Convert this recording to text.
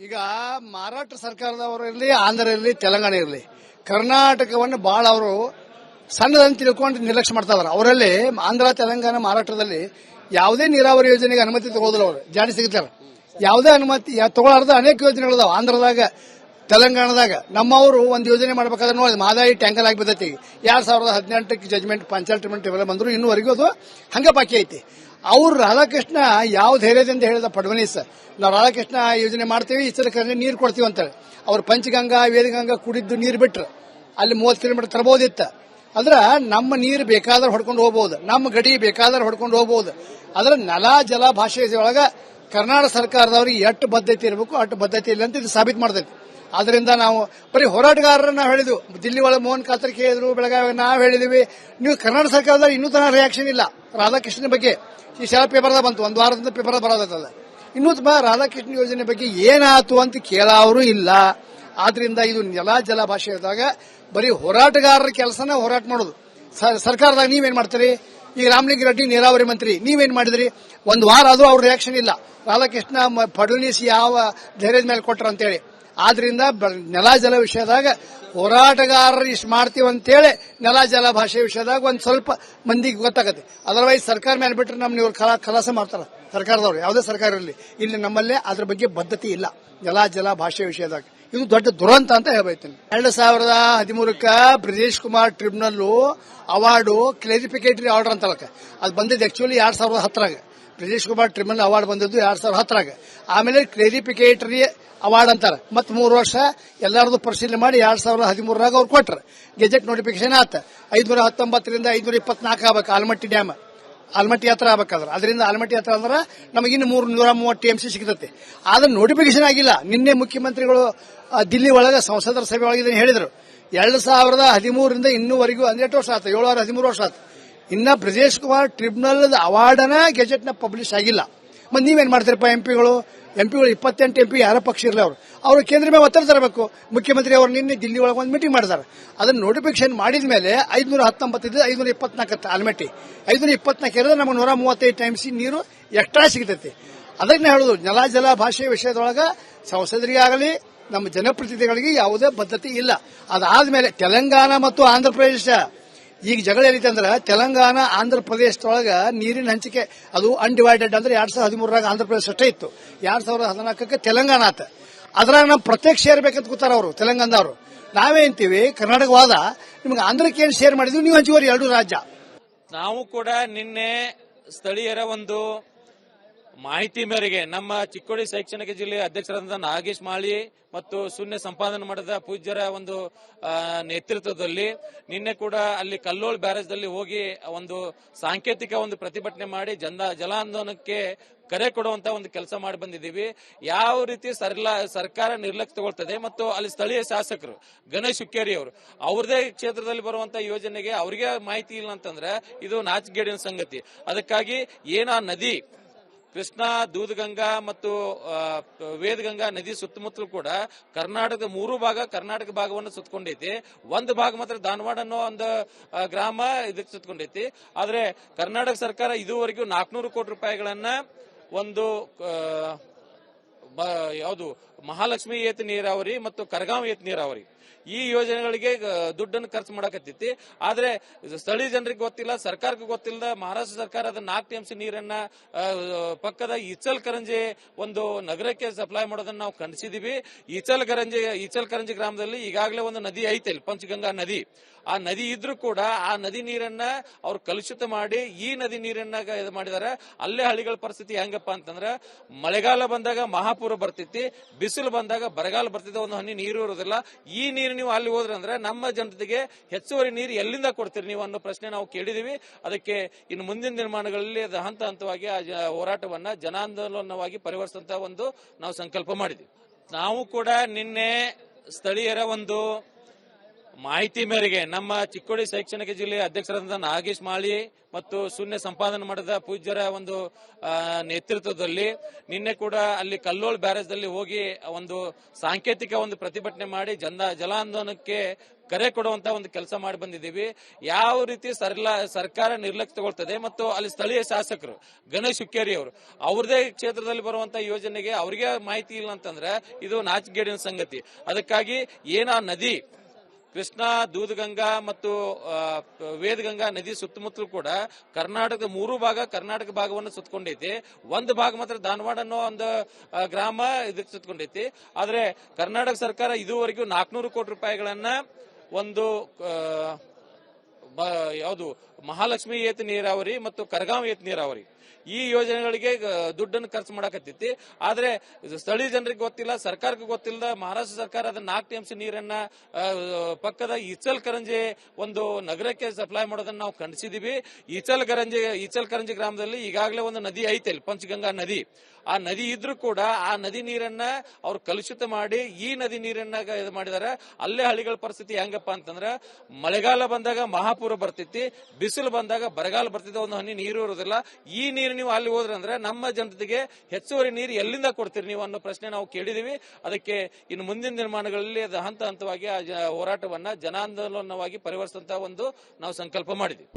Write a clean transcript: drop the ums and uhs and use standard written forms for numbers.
ಈಗ ಮಹಾರಾಷ್ಟ್ರ ಸರ್ಕಾರದವರು ಇರಲಿ, ಆಂಧ್ರ ಇರಲಿ, ತೆಲಂಗಾಣ ಇರಲಿ, ಕರ್ನಾಟಕವನ್ನು ಬಹಳ ಅವರು ಸಣ್ಣದಂತ ತಿಳ್ಕೊಂಡು ನಿರ್ಲಕ್ಷ್ಯ ಮಾಡ್ತಾ ಇದಾರೆ. ಅವರಲ್ಲಿ ಆಂಧ್ರ, ತೆಲಂಗಾಣ, ಮಹಾರಾಷ್ಟ್ರದಲ್ಲಿ ಯಾವುದೇ ನೀರಾವರಿ ಯೋಜನೆಗೆ ಅನುಮತಿ ತಗೋದಿಲ್ಲ. ಅವರು ಜಾರಿ ಸಿಗುತ್ತಾರೆ. ಯಾವುದೇ ಅನುಮತಿ ತಗೊಳ್ಳಾರ್ದ ಅನೇಕ ಯೋಜನೆಗಳಿದಾವೆ ಆಂಧ್ರದಾಗ, ತೆಲಂಗಾಣದಾಗ. ನಮ್ಮವರು ಒಂದು ಯೋಜನೆ ಮಾಡಬೇಕಾದ್ರೆ ನೋಡಿ ಮಾದಾಯಿ ಟ್ಯಾಂಕಲ್ ಆಗಿ ಬಿದ್ದೈತಿ. 2018ಕ್ಕೆ ಜಜ್ಮೆಂಟ್ ಪಂಚಾಯತ್ ಇವೆಲ್ಲ ಬಂದ್ರು, ಇನ್ನೂವರೆಗೂ ಅದು ಹಂಗ ಬಾಕಿ ಐತಿ. ಅವ್ರು ರಾಧಾಕೃಷ್ಣ ಯಾವ ಧೈರ್ಯದಿಂದ ಹೇಳಿದ ಫಡ್ನವೀಸ್, ನಾವು ರಾಧಾಕೃಷ್ಣ ಯೋಜನೆ ಮಾಡ್ತೀವಿ, ಈಚಲಕರಣೆ ನೀರು ಕೊಡ್ತೀವಿ ಅಂತೇಳಿ. ಅವ್ರು ಪಂಚಗಂಗಾ, ವೇದಗಂಗಾ ಕುಡಿದ್ದು ನೀರು ಬಿಟ್ರು ಅಲ್ಲಿ 30 ಕಿಲೋಮೀಟರ್ ತರಬಹುದಿತ್ತು. ಅದ್ರ ನಮ್ಮ ನೀರು ಬೇಕಾದ್ರೆ ಹೊಡ್ಕೊಂಡು ಹೋಗಬಹುದು, ನಮ್ಮ ಗಡಿ ಬೇಕಾದ್ರೆ ಹೊಡ್ಕೊಂಡು ಹೋಗಬಹುದು. ಅದ್ರ ನೆಲ ಜಲ ಭಾಷೆ ಒಳಗ ಕರ್ನಾಟಕ ಸರ್ಕಾರದವ್ರಿಗೆ ಎಷ್ಟು ಬದ್ಧತೆ ಇರಬೇಕು ಅಷ್ಟು ಬದ್ಧತೆ ಇಲ್ಲ ಅಂತ ಇದು ಸಾಬೀತು ಮಾಡ್ತೈತಿ. ಆದ್ರಿಂದ ನಾವು ಬರೀ ಹೋರಾಟಗಾರರನ್ನ ನಾವು ಹೇಳಿದ್ವು. ದಿಲ್ಲಿ ಒಳಗೆ ಮೋಹನ್ ಕಾತರ್ಕಿ ಹೇಳಿದ್ರು, ಬೆಳಗಾವಿ ನಾವು ಹೇಳಿದ್ವಿ. ನೀವು ಕರ್ನಾಟಕ ಸರ್ಕಾರದಾಗ ಇನ್ನೂ ತನಕ ರಿಯಾಕ್ಷನ್ ಇಲ್ಲ ರಾಧಾಕೃಷ್ಣ ಬಗ್ಗೆ. ಈ ಶಾಲಾ ಪೇಪರ್ದಾಗ ಬಂತು, ಒಂದು ವಾರದಿಂದ ಪೇಪರ್ ಬರೋದಲ್ಲ. ಇನ್ನೂ ರಾಧಾಕೃಷ್ಣ ಯೋಜನೆ ಬಗ್ಗೆ ಏನಾಯ್ತು ಅಂತ ಕೇಳೋರು ಇಲ್ಲ. ಆದ್ರಿಂದ ಇದು ನೆಲ ಜಲ ಭಾಷೆದಾಗ ಬರೀ ಹೋರಾಟಗಾರರ ಕೆಲಸನ ಹೋರಾಟ ಮಾಡೋದು. ಸರ್ಕಾರದಾಗ ನೀವೇನ್ ಮಾಡ್ತೀರಿ? ಈಗ ರಾಮಲಿಂಗ ರೆಡ್ಡಿ ನೀರಾವರಿ ಮಂತ್ರಿ, ನೀವೇನ್ ಮಾಡಿದ್ರಿ? ಒಂದು ವಾರ ಆದ್ರೂ ಅವ್ರ ರಿಯಾಕ್ಷನ್ ಇಲ್ಲ. ರಾಧಾಕೃಷ್ಣ ಫಡ್ನವೀಸ್ ಯಾವ ಧೈರ್ಯದ ಮೇಲೆ ಕೊಟ್ರ ಅಂತೇಳಿ. ಆದ್ರಿಂದ ನೆಲ ಜಲ ವಿಷಯದಾಗ ಹೋರಾಟಗಾರರು ಇಷ್ಟು ಮಾಡ್ತೀವಿ ಅಂತೇಳಿ ನೆಲ ಜಲ ಭಾಷೆ ವಿಷಯದಾಗ ಒಂದ್ ಸ್ವಲ್ಪ ಮಂದಿಗೆ ಗೊತ್ತಾಗತ್ತೆ. ಅದರ್ವೈಸ್ ಸರ್ಕಾರ ಮೇಲೆ ಬಿಟ್ಟರೆ ನಮ್ನ ಇವ್ರು ಖಲಾಸ ಮಾಡ್ತಾರ ಸರ್ಕಾರದವ್ರು, ಯಾವುದೇ ಸರ್ಕಾರ ಇರಲಿ. ಇಲ್ಲಿ ನಮ್ಮಲ್ಲೇ ಅದ್ರ ಬಗ್ಗೆ ಬದ್ಧತೆ ಇಲ್ಲ ನೆಲ ಜಲ ಭಾಷೆ ವಿಷಯದಾಗ. ಇದು ದೊಡ್ಡ ದುರಂತ ಅಂತ ಹೇಳ್ಬೈತೀನಿ. 2013ಕ್ಕ Brijesh Kumar tribunal award clarificatory order ಅಂತಲಕ್ಕ ಅದು ಬಂದಿದ್ದು. ಆಕ್ಚುಲಿ 2010ರಾಗ ಬ್ರಿಜೇಶ್ ಕುಮಾರ್ ಟ್ರಿಬ್ಯುನಲ್ ಅವಾರ್ಡ್ ಬಂದಿದ್ದು 2010ರಾಗ. ಆಮೇಲೆ ಕ್ಲಾರಿಫಿಕೇಟರಿ ಅವಾರ್ಡ್ ಅಂತಾರೆ. ಮತ್ತೆ 3 ವರ್ಷ ಎಲ್ಲರದು ಪರಿಶೀಲನೆ ಮಾಡಿ 2013ರಾಗ ಅವ್ರು ಕೊಟ್ರು. ಗೆಜೆಟ್ ನೋಟಿಫಿಕೇಶನ್ ಆತ. 519ರಿಂದ 524 ಆಗ್ಬೇಕು ಆಲಮಟ್ಟಿ ಡ್ಯಾಮ್, ಆಲಮಟ್ಟಿ ಹತ್ರ ಆಗ್ಬೇಕಾದ್ರೆ. ಅದರಿಂದ ಆಲಮಟ್ಟಿ ಹತ್ರ ಅಂದ್ರೆ ನಮಗಿನ್ನು 330 TMC ಸಿಗ್ತದೆ. ಆದ್ರೆ ನೋಟಿಫಿಕೇಶನ್ ಆಗಿಲ್ಲ. ನಿನ್ನೆ ಮುಖ್ಯಮಂತ್ರಿಗಳು ದಿಲ್ಲಿ ಒಳಗೆ ಸಂಸದರ ಸಭೆ ಒಳಗೆ ಇದನ್ನು ಹೇಳಿದ್ರು. 2013ರಿಂದ ಇನ್ನೂವರೆಗೂ 18 ವರ್ಷ ಆಯ್ತು, 7 13 ವರ್ಷ ಆಯ್ತು. ಇನ್ನ ಬ್ರಿಜೇಶ್ ಕುಮಾರ್ ಟ್ರಿಬ್ಯುನಲ್ ಅವಾರ್ಡ್ನ ಗೆಜೆಟ್ ನ ಪಬ್ಲಿಷ್ ಆಗಿಲ್ಲ. ಮತ್ತೆ ನೀವೇನ್ ಮಾಡ್ತೀರಪ್ಪ? ಎಂಪಿಗಳು 28 MP ಯಾರ ಪಕ್ಷ ಇರಲಿ ಅವರು ಕೇಂದ್ರ ಮೇಲೆ ಒತ್ತಡ ತರಬೇಕು. ಮುಖ್ಯಮಂತ್ರಿ ಅವರು ನಿನ್ನೆ ದಿಲ್ಲಿ ಒಳಗೆ ಒಂದು ಮೀಟಿಂಗ್ ಮಾಡಿದ್ದಾರೆ. ಅದನ್ನ ನೋಟಿಫಿಕೇಶನ್ ಮಾಡಿದ ಮೇಲೆ 519 ಇದ್ದು 524 ಆಲ್ಮಟ್ಟಿ 524 ಇರೋದು ನಮಗೆ 135 TMC ನೀರು ಎಕ್ಸ್ಟ್ರಾ ಸಿಗ್ತೈತಿ. ಅದನ್ನ ಹೇಳುದು ನೆಲ ಜಲ ಭಾಷೆ ವಿಷಯದೊಳಗ ಸಂಸದರಿಗಾಗಲಿ ನಮ್ಮ ಜನಪ್ರತಿನಿಧಿಗಳಿಗೆ ಯಾವುದೇ ಬದ್ಧತೆ ಇಲ್ಲ. ಅದಾದ್ಮೇಲೆ ತೆಲಂಗಾಣ ಮತ್ತು ಆಂಧ್ರ ಪ್ರದೇಶ ಈಗ ಜಗಳ ಏನಿದೆ ಅಂದ್ರೆ ತೆಲಂಗಾಣ ಆಂಧ್ರ ಪ್ರದೇಶದೊಳಗ ನೀರಿನ ಹಂಚಿಕೆ ಅದು ಅನ್ಡಿವೈಡೆಡ್ ಅಂದ್ರೆ 2013ರಾಗ ಆಂಧ್ರ ಪ್ರದೇಶ ಅಷ್ಟೇ ಇತ್ತು. 2014ಕ್ಕೆ ತೆಲಂಗಾಣ ಆತ. ಅದ್ರಾಗ ನಾವು ಪ್ರತ್ಯೇಕ ಶೇರ್ ಬೇಕಂತ ಕೂತಾರ ಅವರು ತೆಲಂಗಾಣದವರು. ನಾವೇಂತೀವಿ ಕರ್ನಾಟಕವಾದ ನಿಮ್ಗೆ ಆಂಧ್ರಕ್ಕೆ ಏನು ಶೇರ್ ಮಾಡಿದ್ವಿ, ನೀವು ಹಂಚುವರಿ 2 ರಾಜ್ಯ. ನಾವು ಕೂಡ ನಿನ್ನೆ ಸ್ಥಳೀಯರ ಒಂದು ಮಾಹಿತಿ ಮೇರೆಗೆ ನಮ್ಮ ಚಿಕ್ಕೋಡಿ ಶೈಕ್ಷಣಿಕ ಜಿಲ್ಲೆಯ ಅಧ್ಯಕ್ಷರಾದ ನಾಗೇಶ್ ಮಾಳಿ ಮತ್ತು ಶೂನ್ಯ ಸಂಪಾದನೆ ಮಾಡಿದ ಪೂಜ್ಯರ ಒಂದು ನೇತೃತ್ವದಲ್ಲಿ ನಿನ್ನೆ ಕೂಡ ಅಲ್ಲಿ ಕಲ್ಲೋಳ್ ಬ್ಯಾರೇಜ್ದಲ್ಲಿ ಹೋಗಿ ಒಂದು ಸಾಂಕೇತಿಕ ಒಂದು ಪ್ರತಿಭಟನೆ ಮಾಡಿ ಜಲಾಂದೋಲನಕ್ಕೆ ಕರೆ ಕೊಡುವಂತ ಒಂದು ಕೆಲಸ ಮಾಡಿ ಬಂದಿದ್ದೀವಿ. ಯಾವ ರೀತಿ ಸರ್ಕಾರ ನಿರ್ಲಕ್ಷ್ಯ ತಗೊಳ್ತದೆ ಮತ್ತು ಅಲ್ಲಿ ಸ್ಥಳೀಯ ಶಾಸಕರು ಗಣೇಶ್ ಹುಕ್ಕೇರಿ ಅವರು ಅವ್ರದೇ ಕ್ಷೇತ್ರದಲ್ಲಿ ಬರುವಂತ ಯೋಜನೆಗೆ ಅವರಿಗೆ ಮಾಹಿತಿ ಇಲ್ಲ ಅಂತಂದ್ರೆ ಇದು ನಾಚಿಕೆಗೇಡಿನ ಸಂಗತಿ. ಅದಕ್ಕಾಗಿ ಏನಾ ನದಿ ಕೃಷ್ಣಾ, ದೂದಗಂಗಾ ಮತ್ತು ವೇದಗಂಗಾ ನದಿ ಸುತ್ತಮುತ್ತಲೂ ಕೂಡ ಕರ್ನಾಟಕದ 3 ಭಾಗ ಕರ್ನಾಟಕ ಭಾಗವನ್ನು ಸುತ್ತಕೊಂಡೈತಿ. ಒಂದು ಭಾಗ ಮಾತ್ರ ಧಾರವಾಡ ಅನ್ನೋ ಒಂದು ಗ್ರಾಮ ಇದಕ್ಕೆ ಸುತ್ತಕೊಂಡೈತಿ. ಆದ್ರೆ ಕರ್ನಾಟಕ ಸರ್ಕಾರ ಇದುವರೆಗೂ 400 ಕೋಟಿ ರೂಪಾಯಿಗಳನ್ನ ಒಂದು ಯಾವುದು ಮಹಾಲಕ್ಷ್ಮಿ ಏತ ನೀರಾವರಿ ಮತ್ತು ಕರಗಾಂವ್ ಏತ ನೀರಾವರಿ ಈ ಯೋಜನೆಗಳಿಗೆ ದುಡ್ಡನ್ನು ಖರ್ಚು ಮಾಡಕತ್ತೈತಿ. ಆದ್ರೆ ಸ್ಥಳೀಯ ಜನರಿಗೆ ಗೊತ್ತಿಲ್ಲ, ಸರ್ಕಾರಕ್ಕೆ ಗೊತ್ತಿಲ್ಲದ ಮಹಾರಾಷ್ಟ್ರ ಸರ್ಕಾರ ಅದನ್ನ 4 TMC ನೀರನ್ನ ಪಕ್ಕದ ಇಚಲ್ಕರಂಜಿ ಒಂದು ನಗರಕ್ಕೆ ಸಪ್ಲೈ ಮಾಡೋದನ್ನ ನಾವು ಖಂಡಿಸಿದೀವಿ. ಇಚಲ್ಕರಂಜಿ ಗ್ರಾಮದಲ್ಲಿ ಈಗಾಗಲೇ ಒಂದು ನದಿ ಐತೆ, ಪಂಚಗಂಗಾ ನದಿ. ಆ ನದಿ ಇದ್ರೂ ಕೂಡ ಆ ನದಿ ನೀರನ್ನ ಅವ್ರು ಕಲುಷಿತ ಮಾಡಿ ಈ ನದಿ ನೀರನ್ನ ಇದು ಮಾಡಿದಾರೆ. ಅಲ್ಲೇ ಹಳ್ಳಿಗಳ ಪರಿಸ್ಥಿತಿ ಹೆಂಗಪ್ಪ ಅಂತಂದ್ರೆ ಮಳೆಗಾಲ ಬಂದಾಗ ಮಹಾಪೂರ ಬರ್ತೈತಿ, ಬಿಸಿಲು ಬಂದಾಗ ಬರಗಾಲ ಬರ್ತೈತಿ, ಒಂದು ಹನಿ ನೀರು ಇರೋದಿಲ್ಲ. ಈ ನೀರು ನೀವು ಅಲ್ಲಿ ಹೋದ್ರೆ ಅಂದ್ರೆ ನಮ್ಮ ಜನತೆಗೆ ಹೆಚ್ಚುವರಿ ನೀರು ಎಲ್ಲಿಂದ ಕೊಡ್ತೀರಿ ನೀವು ಅನ್ನೋ ಪ್ರಶ್ನೆ ನಾವು ಕೇಳಿದೀವಿ. ಅದಕ್ಕೆ ಇನ್ನು ಮುಂದಿನ ನಿರ್ಮಾಣಗಳಲ್ಲಿ ಹಂತ ಹಂತವಾಗಿ ಆ ಹೋರಾಟವನ್ನ ಜನಾಂದೋಲನವಾಗಿ ಪರಿವರ್ತಿಸುವಂತ ಒಂದು ನಾವು ಸಂಕಲ್ಪ ಮಾಡಿದ್ವಿ. ನಾವು ಕೂಡ ನಿನ್ನೆ ಸ್ಥಳೀಯರ ಒಂದು ಮಾಹಿತಿ ಮೇರೆಗೆ ನಮ್ಮ ಚಿಕ್ಕೋಡಿ ಶೈಕ್ಷಣಿಕ ಜಿಲ್ಲೆಯ ಅಧ್ಯಕ್ಷರಾದ ನಾಗೇಶ್ ಮಾಳಿ ಮತ್ತು ಶೂನ್ಯ ಸಂಪಾದನೆ ಮಾಡಿದ ಪೂಜ್ಯರ ಒಂದು ನೇತೃತ್ವದಲ್ಲಿ ನಿನ್ನೆ ಕೂಡ ಅಲ್ಲಿ ಕಲ್ಲೋಳ್ ಬ್ಯಾರೇಜ್ದಲ್ಲಿ ಹೋಗಿ ಒಂದು ಸಾಂಕೇತಿಕ ಒಂದು ಪ್ರತಿಭಟನೆ ಮಾಡಿ ಜಲಾಂದೋಲನಕ್ಕೆ ಕರೆ ಕೊಡುವಂತ ಒಂದು ಕೆಲಸ ಮಾಡಿ ಬಂದಿದ್ದೀವಿ. ಯಾವ ರೀತಿ ಸರ್ಕಾರ ನಿರ್ಲಕ್ಷ್ಯ ತಗೊಳ್ತದೆ ಮತ್ತು ಅಲ್ಲಿ ಸ್ಥಳೀಯ ಶಾಸಕರು ಗಣೇಶ್ ಹುಕ್ಕೇರಿ ಅವರು ಅವ್ರದೇ ಕ್ಷೇತ್ರದಲ್ಲಿ ಬರುವಂತ ಯೋಜನೆಗೆ ಅವರಿಗೆ ಮಾಹಿತಿ ಇಲ್ಲ ಅಂತಂದ್ರೆ ಇದು ನಾಚಿಕೆಗೇಡಿನ ಸಂಗತಿ. ಅದಕ್ಕಾಗಿ ಏನ ನದಿ ಕೃಷ್ಣಾ, ದೂದಗಂಗಾ ಮತ್ತು ವೇದಗಂಗಾ ನದಿ ಸುತ್ತಮುತ್ತಲೂ ಕೂಡ ಕರ್ನಾಟಕದ 3 ಭಾಗ ಕರ್ನಾಟಕ ಭಾಗವನ್ನು ಸುತ್ತಕೊಂಡೈತಿ. ಒಂದು ಭಾಗ ಮಾತ್ರ ಧಾರವಾಡ ಅನ್ನೋ ಒಂದು ಗ್ರಾಮ ಇದಕ್ಕೆ ಸುತ್ತಕೊಂಡೈತಿ. ಆದ್ರೆ ಕರ್ನಾಟಕ ಸರ್ಕಾರ ಇದುವರೆಗೂ 400 ಕೋಟಿ ರೂಪಾಯಿಗಳನ್ನ ಒಂದು ಯಾವುದು ಮಹಾಲಕ್ಷ್ಮಿ ಏತ ನೀರಾವರಿ ಮತ್ತು ಕರಗಾಂವ್ ಏತ ನೀರಾವರಿ ಈ ಯೋಜನೆಗಳಿಗೆ ದುಡ್ಡನ್ನು ಖರ್ಚು ಮಾಡಕತ್ತೈತಿ. ಆದ್ರೆ ಸ್ಥಳೀಯ ಜನರಿಗೆ ಗೊತ್ತಿಲ್ಲ, ಸರ್ಕಾರಕ್ಕೆ ಗೊತ್ತಿಲ್ಲ. ಮಹಾರಾಷ್ಟ್ರ ಸರ್ಕಾರ ಅದನ್ನ 4 ಟಿಎಂಸಿ ನೀರನ್ನ ಪಕ್ಕದ ಇಚಲ್ಕರಂಜಿ ಒಂದು ನಗರಕ್ಕೆ ಸಪ್ಲೈ ಮಾಡೋದನ್ನ ನಾವು ಖಂಡಿಸಿದೀವಿ. ಇಚಲ್ಕರಂಜಿ ಗ್ರಾಮದಲ್ಲಿ ಈಗಾಗಲೇ ಒಂದು ನದಿ ಐತೆ, ಪಂಚಗಂಗಾ ನದಿ. ಆ ನದಿ ಇದ್ರೂ ಕೂಡ ಆ ನದಿ ನೀರನ್ನ ಅವ್ರು ಕಲುಷಿತ ಮಾಡಿ ಈ ನದಿ ನೀರನ್ನ ಇದು ಮಾಡಿದಾರೆ. ಅಲ್ಲೇ ಹಳ್ಳಿಗಳ ಪರಿಸ್ಥಿತಿ ಹೆಂಗಪ್ಪ ಅಂತಂದ್ರೆ ಮಳೆಗಾಲ ಬಂದಾಗ ಮಹಾಪೂರ ಬರ್ತೈತಿ, ಬಿಸಿಲು ಬಂದಾಗ ಬರಗಾಲ ಬರ್ತೈತಿ, ಒಂದು ಹನಿ ನೀರು ಇರೋದಿಲ್ಲ. ಈ ನೀರು ನೀವು ಅಲ್ಲಿ ಹೋದ್ರೆ ಅಂದ್ರೆ ನಮ್ಮ ಜನತೆಗೆ ಹೆಚ್ಚುವರಿ ನೀರು ಎಲ್ಲಿಂದ ಕೊಡ್ತೀರಿ ನೀವು ಅನ್ನೋ ಪ್ರಶ್ನೆ ನಾವು ಕೇಳಿದೀವಿ. ಅದಕ್ಕೆ ಇನ್ನು ಮುಂದಿನ ನಿರ್ಮಾಣಗಳಲ್ಲಿ ಅದು ಹಂತ ಹಂತವಾಗಿ ಆ ಹೋರಾಟವನ್ನ ಜನಾಂದೋಲನವಾಗಿ ಪರಿವರ್ತಿಸುವಂತ ಒಂದು ನಾವು ಸಂಕಲ್ಪ ಮಾಡಿದ್ವಿ.